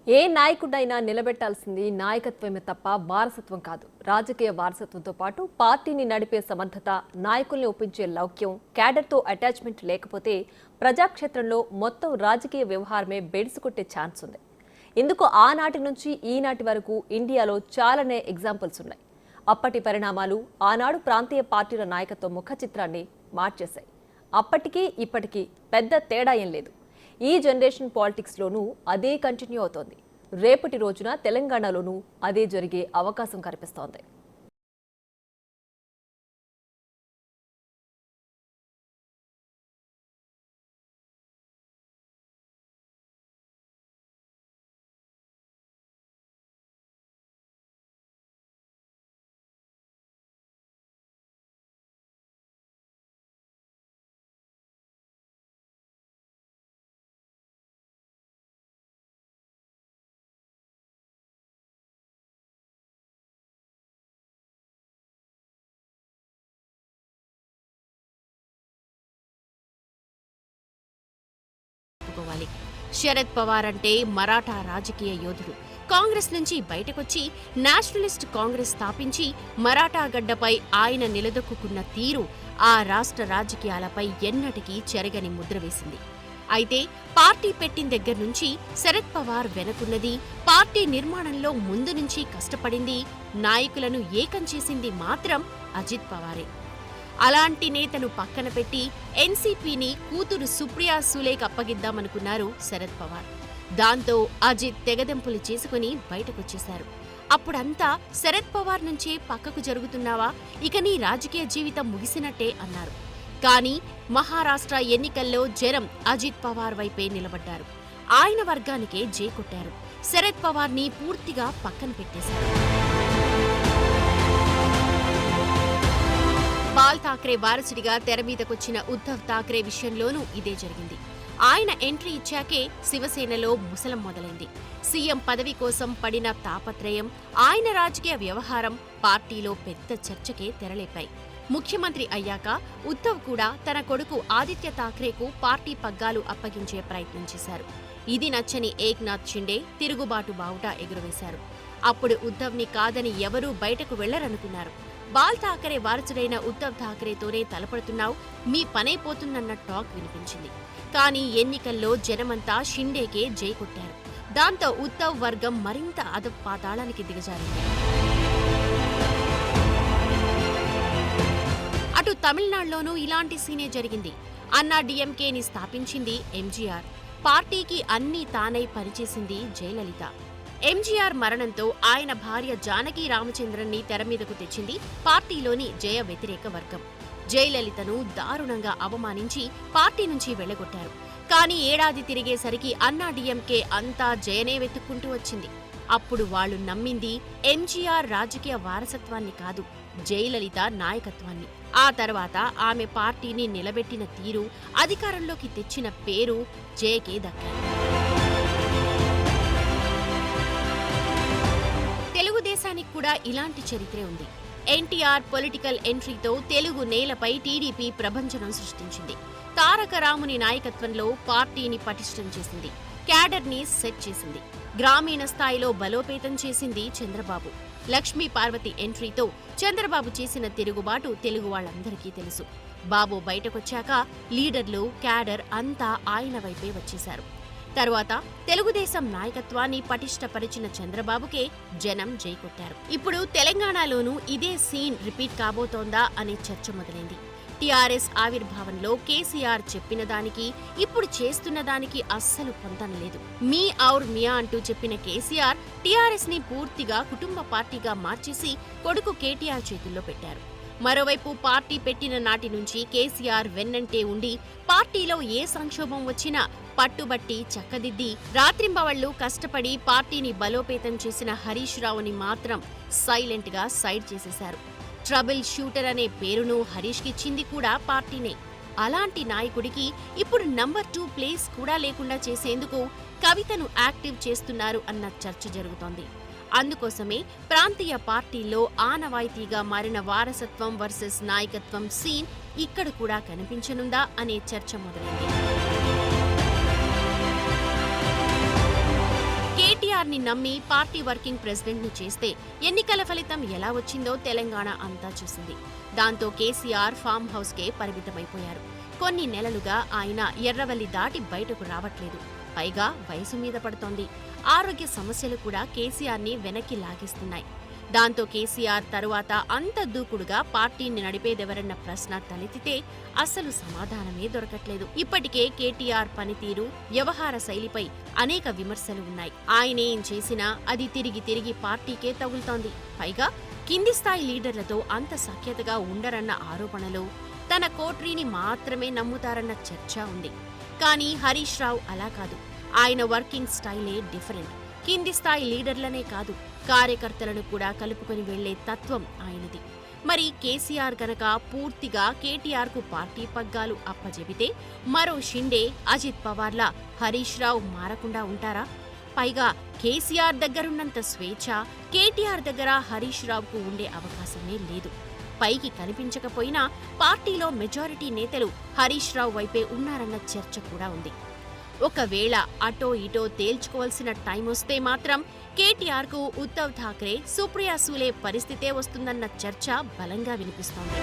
ఏ నాయకుడైనా నిలబెట్టాల్సింది నాయకత్వమే తప్ప వారసత్వం కాదు. రాజకీయ వారసత్వంతో పాటు పార్టీని నడిపే సమర్థత, నాయకుల్ని ఒప్పించే లౌక్యం, క్యాడర్తో అటాచ్మెంట్ లేకపోతే ప్రజాక్షేత్రంలో మొత్తం రాజకీయ వ్యవహారమే బెడిసికొట్టే ఛాన్స్ ఉంది. ఇందుకు ఆనాటి నుంచి ఈనాటి వరకు ఇండియాలో చాలానే ఎగ్జాంపుల్స్ ఉన్నాయి. అప్పటి పరిణామాలు ఆనాడు ప్రాంతీయ పార్టీల నాయకత్వ ముఖ చిత్రాన్ని మార్చేశాయి. అప్పటికీ ఇప్పటికీ పెద్ద తేడా ఏం లేదు. ఈ జనరేషన్ పాలిటిక్స్లోనూ అదే కంటిన్యూ అవుతోంది. రేపటి రోజున తెలంగాణలోనూ అదే జరిగే అవకాశం కనిపిస్తోంది. శరద్ పవార్ అంటే మరాఠా రాజకీయ యోధుడు. కాంగ్రెస్ నుంచి బయటకొచ్చి నేషనలిస్ట్ కాంగ్రెస్ స్థాపించి మరాఠా గడ్డపై ఆయన నిలదొక్కున్న తీరు ఆ రాష్ట్ర రాజకీయాలపై ఎన్నటికీ చెరగని ముద్ర వేసింది. అయితే పార్టీ పెట్టిన దగ్గర నుంచి శరద్ పవార్ వెనుకున్నది, పార్టీ నిర్మాణంలో ముందు నుంచి కష్టపడింది, నాయకులను ఏకం చేసింది మాత్రం అజిత్ పవారే. అలాంటి నేతను పక్కన పెట్టి ఎన్సీపీని కూతురు సుప్రియా సూలేకి అప్పగిద్దామనుకున్నారు శరద్ పవార్. దాంతో అజిత్ తెగదెంపులు చేసుకుని బయటకొచ్చేశారు. అప్పుడంతా శరద్ పవార్ నుంచే పక్కకు జరుగుతున్నావా, ఇక నీ రాజకీయ జీవితం ముగిసినట్టే అన్నారు. కానీ మహారాష్ట్ర ఎన్నికల్లో జనం అజిత్ పవార్ వైపే నిలబడ్డారు. ఆయన వర్గానికే జై కొట్టారు. శరద్ పవార్ని పూర్తిగా పక్కన పెట్టేశారు. బాల్ ఠాక్రే వారసుడిగా తెరమీదకొచ్చిన ఉద్ధవ్ ఠాక్రే విషయంలోనూ ఇదే జరిగింది. ఆయన ఎంట్రీ ఇచ్చాకే శివసేనలో ముసలం మొదలైంది. సీఎం పదవి కోసం పడిన తాపత్రయం, ఆయన రాజకీయ వ్యవహారం పార్టీలో పెద్ద చర్చకే తెరలేపాయి. ముఖ్యమంత్రి అయ్యాక ఉద్ధవ్ కూడా తన కొడుకు ఆదిత్య ఠాక్రేకు పార్టీ పగ్గాలు అప్పగించే ప్రయత్నం చేశారు. ఇది నచ్చని ఏక్నాథ్ షిండే తిరుగుబాటు బావుట ఎగురవేశారు. అప్పుడు ఉద్ధవ్ని కాదని ఎవరూ బయటకు వెళ్లరనుకున్నారు. బాల్ ఠాకరే వారసుడైన ఉద్ధవ్ ఠాకరేతోనే తలపడుతున్నావు, మీ పనైపోతుందన్న టాక్ వినిపించింది. కానీ ఎన్నికల్లో జనమంతా షిండేకే జై కొట్టారు. దాంతో ఉద్ధవ్ వర్గం మరింత అధపాతాళానికి దిగజారింది. అటు తమిళనాడులోనూ ఇలాంటి సీనే జరిగింది. అన్నా డీఎంకేని స్థాపించింది ఎంజీఆర్. పార్టీకి అన్నీ తానై పనిచేసింది జయలలిత. ఎంజీఆర్ మరణంతో ఆయన భార్య జానకి రామచంద్రన్ని తెరమీదకు తెచ్చింది పార్టీలోని జయ వ్యతిరేక వర్గం. జయలలితను దారుణంగా అవమానించి పార్టీ నుంచి వెళ్లగొట్టారు. కానీ ఏడాది తిరిగేసరికి అన్నా డీఎంకే అంతా జయనే వెతుక్కుంటూ వచ్చింది. అప్పుడు వాళ్లు నమ్మింది ఎంజీఆర్ రాజకీయ వారసత్వాన్ని కాదు, జయలలిత నాయకత్వాన్ని. ఆ తర్వాత ఆమె పార్టీని నిలబెట్టిన తీరు, అధికారంలోకి తెచ్చిన పేరు జయకే దక్కాయి. తెలుగుదేశానికి కూడా ఇలాంటి చరిత్రే ఉంది. ఎన్టీఆర్ పొలిటికల్ ఎంట్రీతో తెలుగు నేలపై టీడీపీ ప్రభంజనం సృష్టించింది. తారక రాముని నాయకత్వంలో పార్టీని పటిష్టం చేసింది, క్యాడర్ని సెట్ చేసింది, గ్రామీణ స్థాయిలో బలోపేతం చేసింది చంద్రబాబు. లక్ష్మీ పార్వతి ఎంట్రీతో చంద్రబాబు చేసిన తిరుగుబాటు తెలుగు వాళ్ళందరికీ తెలుసు. బాబు బయటకొచ్చాక లీడర్లు, క్యాడర్ అంతా ఆయన వైపే వచ్చేశారు. తరువాత తెలుగుదేశం నాయకత్వాన్ని పటిష్టపరిచిన చంద్రబాబుకే జనం జై కొట్టారు. ఇప్పుడు తెలంగాణలోనూ ఇదే సీన్ రిపీట్ కాబోతోందా అనే చర్చ మొదలైంది. టీఆర్ఎస్ ఆవిర్భావంలో కేసీఆర్ చెప్పిన దానికి ఇప్పుడు చేస్తున్న దానికి అస్సలు పొంతన లేదు. మీ ఔర్ మియా అంటూ చెప్పిన కేసీఆర్ టీఆర్ఎస్ ని పూర్తిగా కుటుంబ పార్టీగా మార్చేసి కొడుకు కేటీఆర్ చేతుల్లో పెట్టారు. మరోవైపు పార్టీ పెట్టిన నాటి నుంచి కేసీఆర్ వెన్నంటే ఉండి పార్టీలో ఏ సంక్షోభం వచ్చినా పట్టుబట్టి చక్కదిద్ది రాత్రింబవళ్లు కష్టపడి పార్టీని బలోపేతం చేసిన హరీష్ రావుని మాత్రం సైలెంట్ గా సైడ్ చేసేశారు. ట్రబుల్ షూటర్ అనే పేరును హరీష్కిచ్చింది కూడా పార్టీనే. అలాంటి నాయకుడికి ఇప్పుడు నంబర్ 2 ప్లేస్ కూడా లేకుండా చేసేందుకు కవితను యాక్టివ్ చేస్తున్నారు అన్న చర్చ జరుగుతోంది. అందుకోసమే ప్రాంతీయ పార్టీల్లో ఆనవాయితీగా మారిన వారసత్వం వర్సెస్ నాయకత్వం సీన్ ఇక్కడ కూడా కనిపించనుందా అనే చర్చ మొదలైంది. కేటీఆర్ కేసీఆర్ ని నమ్మి పార్టీ వర్కింగ్ ప్రెసిడెంట్ ని చేస్తే ఎన్నికల ఫలితం ఎలా వచ్చిందో తెలంగాణ అంతా చూసింది. దాంతో కేసీఆర్ ఫామ్ హౌస్ కే పరిమితమైపోయారు. కొన్ని నెలలుగా ఆయన ఎర్రవల్లి దాటి బయటకు రావట్లేదు. పైగా వయసు మీద పడుతోంది. ఆరోగ్య సమస్యలు కూడా కేసీఆర్ ని వెనక్కి లాగేస్తున్నాయి. దాంతో కేసీఆర్ తరువాత అంత దూకుడుగా పార్టీని నడిపేదెవరన్న ప్రశ్న తలెత్తితే అసలు సమాధానమే దొరకట్లేదు. ఇప్పటికే కేటీఆర్ పనితీరు, వ్యవహార శైలిపై అనేక విమర్శలు ఉన్నాయి. ఆయనేం చేసినా అది తిరిగి తిరిగి పార్టీకే తగులుతోంది. పైగా కింది స్థాయి లీడర్లతో అంత సఖ్యతగా ఉండరన్న ఆరోపణలు, తన కోట్రీని మాత్రమే నమ్ముతారన్న చర్చ ఉంది. కానీ హరీష్ రావు అలా కాదు. ఆయన వర్కింగ్ స్టైలే డిఫరెంట్. కింది స్థాయి లీడర్లనే కాదు, కార్యకర్తలను కూడా కలుపుకొని వెళ్లే తత్వం ఆయనది. మరి కేసీఆర్ గనక పూర్తిగా కేటీఆర్ కు పార్టీ పగ్గాలు అప్పజెబితే మరో షిండే, అజిత్ పవార్లా హరీష్ రావు మారకుండా ఉంటారా? పైగా కేసీఆర్ దగ్గరున్నంత స్వేచ్ఛ కేటీఆర్ దగ్గర హరీష్ రావుకు ఉండే అవకాశమే లేదు. పైకి కనిపించకపోయినా పార్టీలో మెజారిటీ నేతలు హరీష్ రావు వైపే ఉన్నారన్న చర్చ కూడా ఉంది. ఒకవేళ అటో ఇటో తేల్చుకోవాల్సిన టైం వస్తే మాత్రం కేటీఆర్ కు ఉద్ధవ్ ఠాక్రే, సుప్రియా సూలే పరిస్థితే వస్తుందన్న చర్చ బలంగా వినిపిస్తోంది.